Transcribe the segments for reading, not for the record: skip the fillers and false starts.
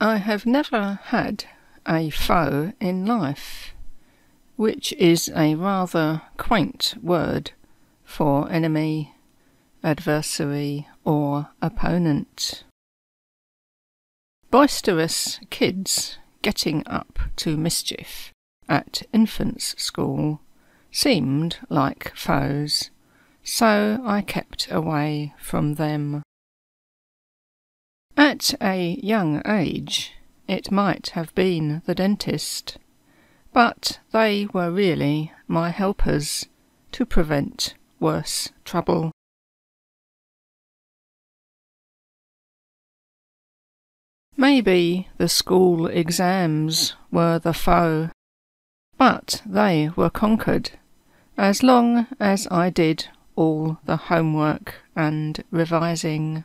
I have never had a foe in life, which is a rather quaint word for enemy, adversary, or opponent. Boisterous kids getting up to mischief at infants' school seemed like foes, so I kept away from them. At a young age, it might have been the dentist, but they were really my helpers to prevent worse trouble. Maybe the school exams were the foe, but they were conquered as long as I did all the homework and revising.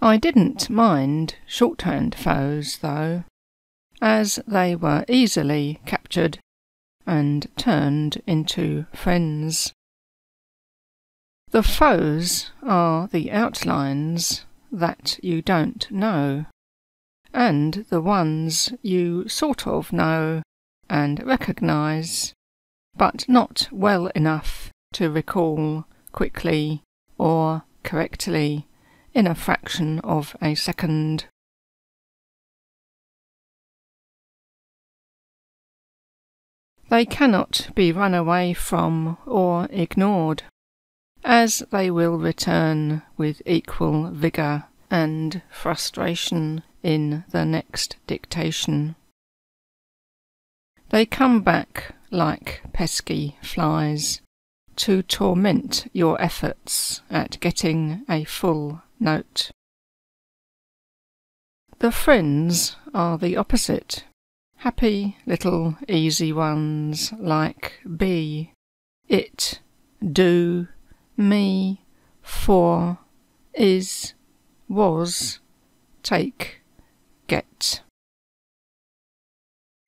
I didn't mind shorthand foes, though, as they were easily captured and turned into friends. The foes are the outlines that you don't know, and the ones you sort of know and recognise, but not well enough to recall quickly or correctly in a fraction of a second. They cannot be run away from or ignored, as they will return with equal vigour and frustration in the next dictation. They come back like pesky flies to torment your efforts at getting a full note. The friends are the opposite, happy little easy ones like be, it, do, me, for, is, was, take, get.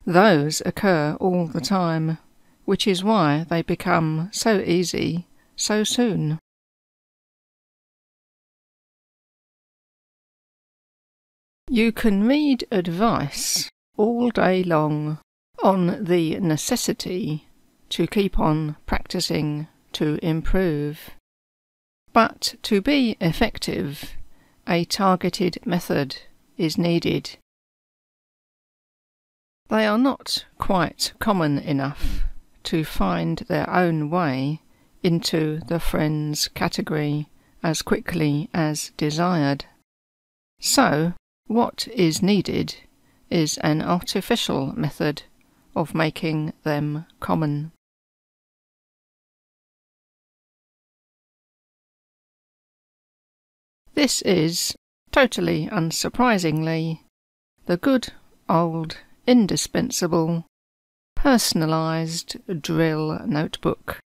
Those occur all the time, which is why they become so easy so soon. You can read advice all day long on the necessity to keep on practicing to improve. But to be effective, a targeted method is needed. They are not quite common enough to find their own way into the friends category as quickly as desired. So, what is needed is an artificial method of making them common. This is, totally unsurprisingly, the good old indispensable personalised drill notebook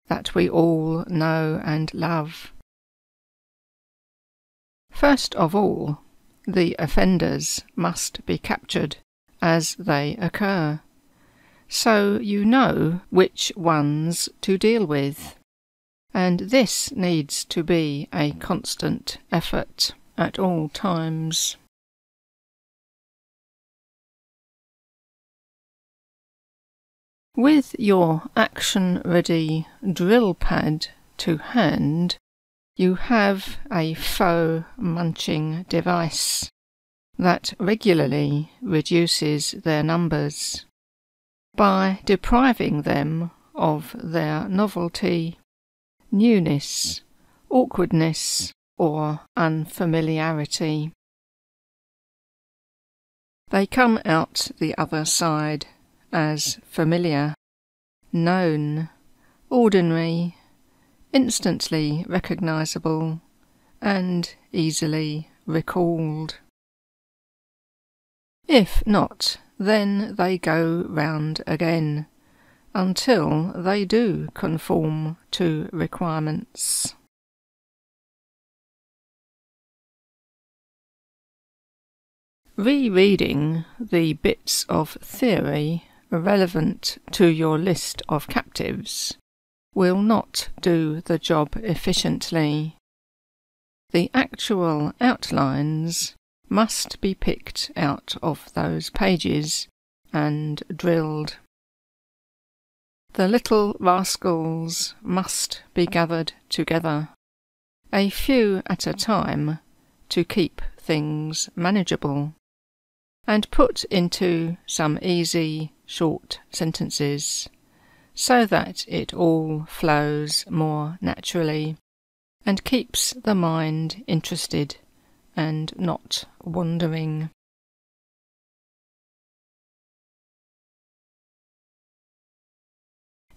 that we all know and love. First of all, the offenders must be captured as they occur, so you know which ones to deal with, and this needs to be a constant effort at all times. With your action-ready drill pad to hand, you have a foe-munching device that regularly reduces their numbers by depriving them of their novelty, newness, awkwardness, or unfamiliarity. They come out the other side as familiar, known, ordinary, instantly recognisable, and easily recalled. If not, then they go round again, until they do conform to requirements. Rereading the bits of theory relevant to your list of captives will not do the job efficiently. The actual outlines must be picked out of those pages and drilled. The little rascals must be gathered together, a few at a time, to keep things manageable, and put into some easy, short sentences, so that it all flows more naturally and keeps the mind interested and not wandering.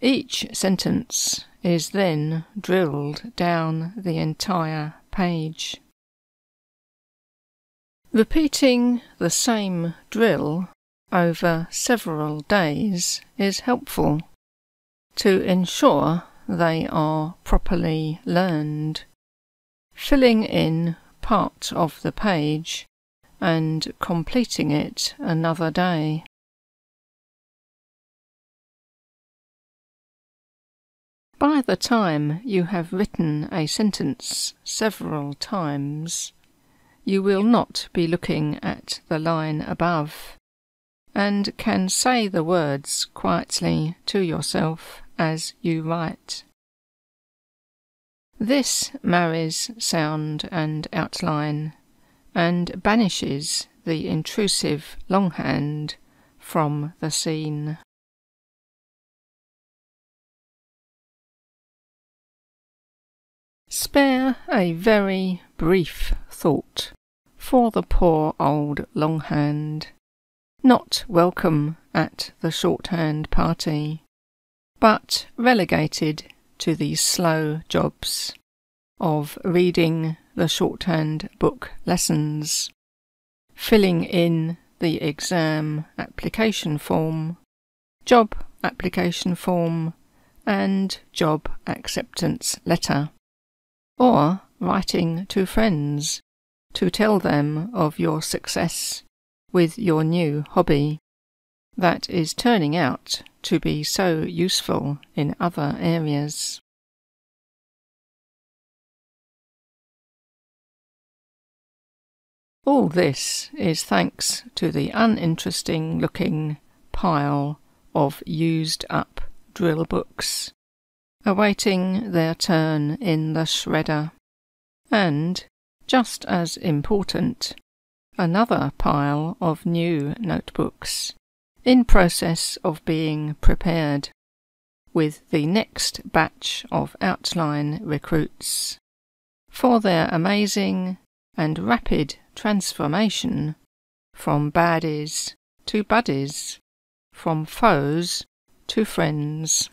Each sentence is then drilled down the entire page. Repeating the same drill over several days is helpful to ensure they are properly learned, filling in part of the page and completing it another day. By the time you have written a sentence several times, you will not be looking at the line above, and can say the words quietly to yourself as you write. This marries sound and outline, and banishes the intrusive longhand from the scene. Spare a very brief thought for the poor old longhand, not welcome at the shorthand party, but relegated to the slow jobs of reading the shorthand book lessons, filling in the exam application form, job application form, and job acceptance letter, or writing to friends to tell them of your success with your new hobby that is turning out to be so useful in other areas. All this is thanks to the uninteresting-looking pile of used-up drill books, awaiting their turn in the shredder, and, just as important, another pile of new notebooks in process of being prepared, with the next batch of outline recruits, for their amazing and rapid transformation from baddies to buddies, from foes to friends.